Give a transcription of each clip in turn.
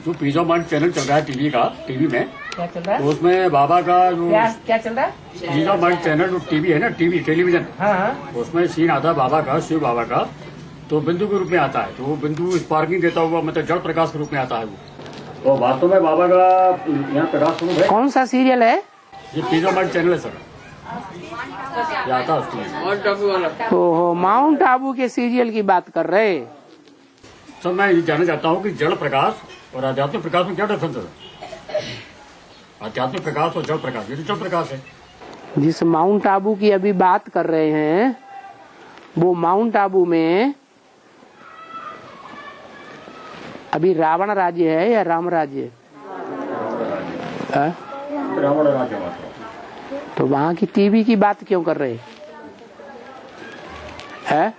जो pizza mart channel चल रहा है टीवी में क्या चल रहा है? तो उसमें बाबा का जो क्या चल रहा है? पिज्जा मार्ट चैनल जो टीवी है ना, टेलीविजन, हाँ, उसमें सीन आता है बाबा का, शिव बाबा का, तो बिंदु के रूप में आता है। तो वो बिंदु स्पार्किंग देता हुआ मतलब जड़ प्रकाश के रूप में आता है वो। तो वास्तव में बाबा का यहाँ प्रकाश स्वरूप है। कौन सा सीरियल है? ये पिज्जा मार्ट चैनल है सर, ये आता है उसमें। ओहो, माउंट आबू के सीरियल की बात कर रहे। सर मैं ये जानना चाहता हूँ कि जड़ प्रकाश और आध्यात्मिक प्रकाश में क्या डिफरेंस है? आध्यात्मिक प्रकाश और जड़ प्रकाश, ये तो जड़ प्रकाश है। जिस माउंट आबू की अभी बात कर रहे हैं, वो माउंट आबू में अभी रावण राज्य है या राम राज्य? रावण राज्य। तो वहाँ की टीवी की बात क्यों कर रहे हैं?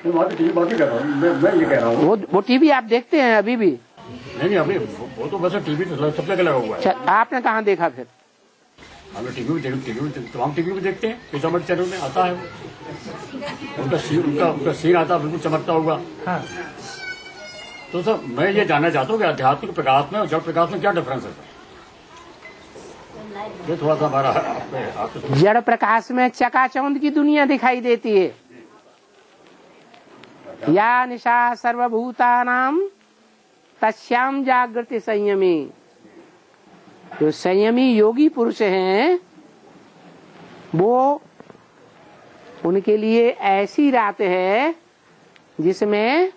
वहाँ की टीवी बात ही कर रहा हूँ मैं ये कह रहा हूँ। वो टीवी आप देखते हैं अभी भी? नहीं अभी वो तो बस टीवी तो सब जगह लगा हुआ है। आपने कहाँ देखा फिर? हम टीवी तमाम टीवी में देखते हैं, पिज्जा मार्ट चैनल में आता है उनका सीन आता है, बिल्कुल चमकता हुआ। हाँ। तो सर मैं ये जानना चाहता हूँ कि आध्यात्मिक प्रकाश में और जड़ प्रकाश में क्या डिफरेंस है? ये थोड़ा सा हमारा आपसे। जड़ प्रकाश में चकाचौंध की दुनिया दिखाई देती है। या निशा सर्वभूतानाम तस्याम जागृति संयमी। जो संयमी योगी पुरुष हैं, वो उनके लिए ऐसी रात है जिसमें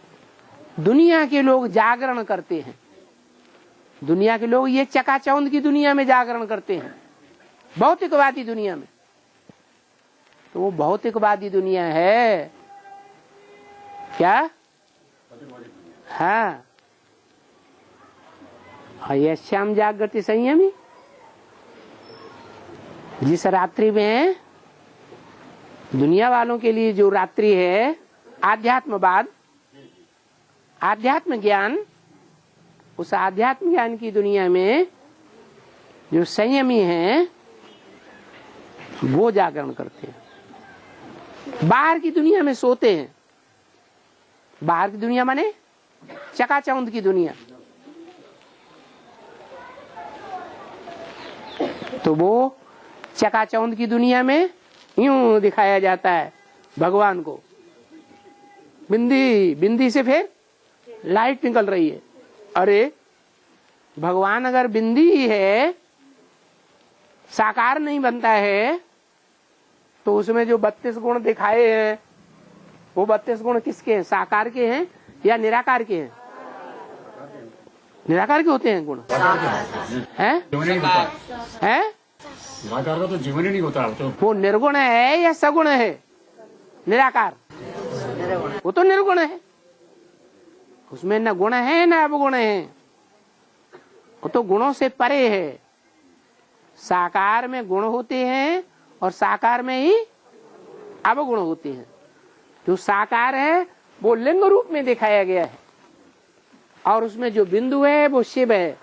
दुनिया के लोग जागरण करते हैं। दुनिया के लोग ये चकाचौंध की दुनिया में जागरण करते हैं, भौतिकवादी दुनिया में। तो वो भौतिकवादी दुनिया है क्या? हाँ, ये श्याम जागृति संयमी। जिस रात्रि में दुनिया वालों के लिए जो रात्रि है आध्यात्मवाद, आध्यात्म ज्ञान, उस आध्यात्म ज्ञान की दुनिया में जो संयमी हैं वो जागरण करते हैं। बाहर की दुनिया में सोते हैं। बाहर की दुनिया माने चकाचौंध की दुनिया। तो वो चकाचौंध की दुनिया में यूं दिखाया जाता है भगवान को। बिंदी से फिर लाइट निकल रही है। अरे भगवान अगर बिंदी ही है, साकार नहीं बनता है, तो उसमें जो 32 गुण दिखाए हैं, वो 32 गुण किसके हैं? साकार के हैं या निराकार के हैं? निराकार के होते हैं गुण। हैं? निराकार का तो जीवन ही नहीं होता। तो वो निर्गुण है या सगुण है? निराकार वो तो निर्गुण है, उसमें न गुण है न अवगुण है, वो तो गुणों से परे है। साकार में गुण होते हैं और साकार में ही अवगुण होते हैं। जो साकार है वो लिंग रूप में दिखाया गया है, और उसमें जो बिंदु है वो शिव है।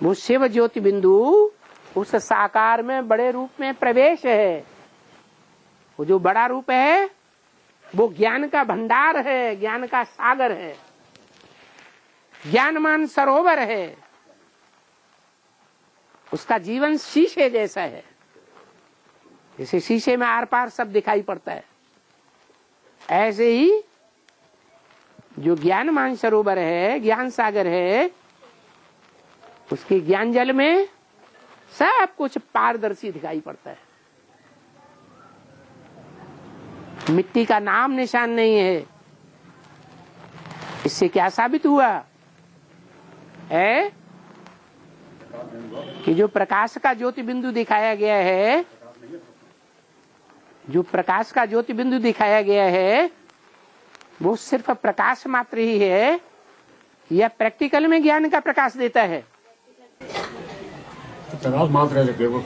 वो शिव ज्योति बिंदु उस साकार में बड़े रूप में प्रवेश है। वो जो बड़ा रूप है वो ज्ञान का भंडार है, ज्ञान का सागर है, ज्ञानमान सरोवर है। उसका जीवन शीशे जैसा है, जैसे शीशे में आर पार सब दिखाई पड़ता है। ऐसे ही जो ज्ञानमान सरोवर है, ज्ञान सागर है, उसके ज्ञान जल में सब कुछ पारदर्शी दिखाई पड़ता है। मिट्टी का नाम निशान नहीं है। इससे क्या साबित हुआ है कि जो प्रकाश का ज्योति बिंदु दिखाया गया है, जो प्रकाश का ज्योति बिंदु दिखाया गया है, वो सिर्फ प्रकाश मात्र ही है या प्रैक्टिकल में ज्ञान का प्रकाश देता है? प्रकाश मात्र है, वो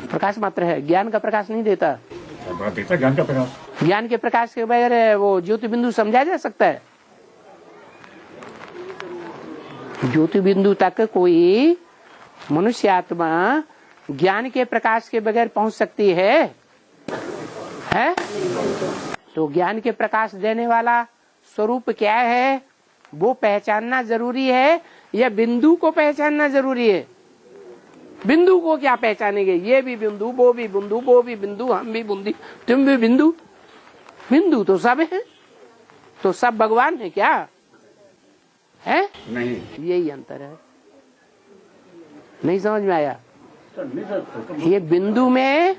प्रकाश मात्र है, ज्ञान का प्रकाश नहीं देता। देता ज्ञान का प्रकाश। ज्ञान के प्रकाश के बगैर वो ज्योति बिंदु समझा जा सकता है? ज्योति बिंदु तक कोई मनुष्य आत्मा ज्ञान के प्रकाश के बगैर पहुंच सकती है? तो ज्ञान के प्रकाश देने वाला स्वरूप क्या है वो पहचानना जरूरी है, या बिंदु को पहचानना जरूरी है? बिंदु को क्या पहचानेंगे? ये भी बिंदु, वो भी बिंदु, वो भी बिंदु, हम भी बिंदु, तुम भी बिंदु। बिंदु तो सब है, तो सब भगवान है क्या है? नहीं, यही अंतर है। नहीं समझ में आया? ये बिंदु में,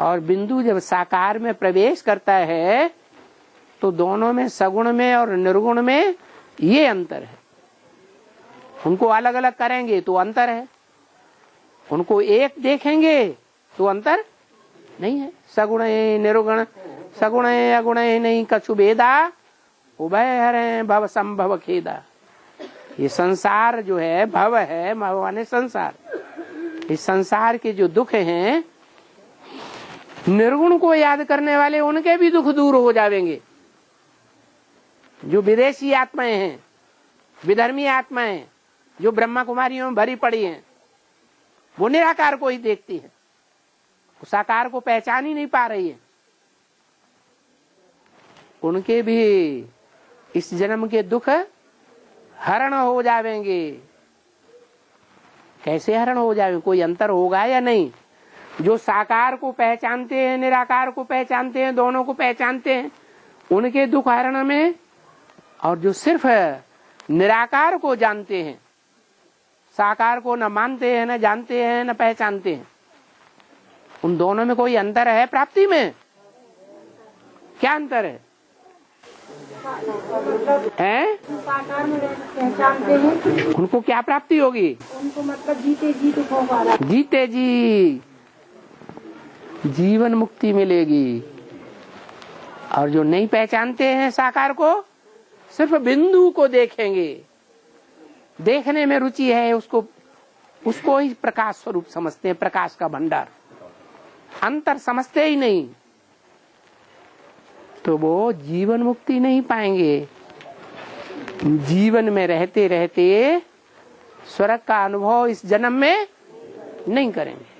और बिंदु जब साकार में प्रवेश करता है तो दोनों में, सगुण में और निर्गुण में ये अंतर है। उनको अलग अलग करेंगे तो अंतर है, उनको एक देखेंगे तो अंतर नहीं है। सगुण है निर्गुण, सगुण है अगुण है नहीं कछु भेदा, उभय हरे भव संभव खेदा। ये संसार जो है, भव है, भव माने संसार, इस संसार के जो दुख हैं, निर्गुण को याद करने वाले उनके भी दुख दूर हो जाएंगे। जो विदेशी आत्माएं हैं, विधर्मी आत्माएं, जो ब्रह्मा कुमारियों में भरी पड़ी हैं, वो निराकार को ही देखती है, साकार को पहचान ही नहीं पा रही है। उनके भी इस जन्म के दुख हरण हो जाएंगे। कैसे हरण हो जाएंगे? कोई अंतर होगा या नहीं? जो साकार को पहचानते हैं, निराकार को पहचानते हैं, दोनों को पहचानते हैं, उनके दुख हरण में, और जो सिर्फ निराकार को जानते हैं, साकार को न मानते हैं, न जानते हैं, न पहचानते हैं, उन दोनों में कोई अंतर है प्राप्ति में? क्या अंतर है? हैं? साकार में पहचानते हैं, उनको क्या प्राप्ति होगी? उनको मतलब जीते जी दुख होगा, जीते जी जीवन मुक्ति मिलेगी। और जो नहीं पहचानते हैं साकार को, सिर्फ बिंदु को देखेंगे, देखने में रुचि है, उसको ही प्रकाश स्वरूप समझते हैं, प्रकाश का भंडार, अंतर समझते ही नहीं, तो वो जीवन मुक्ति नहीं पाएंगे। जीवन में रहते रहते स्वर्ग का अनुभव इस जन्म में नहीं करेंगे।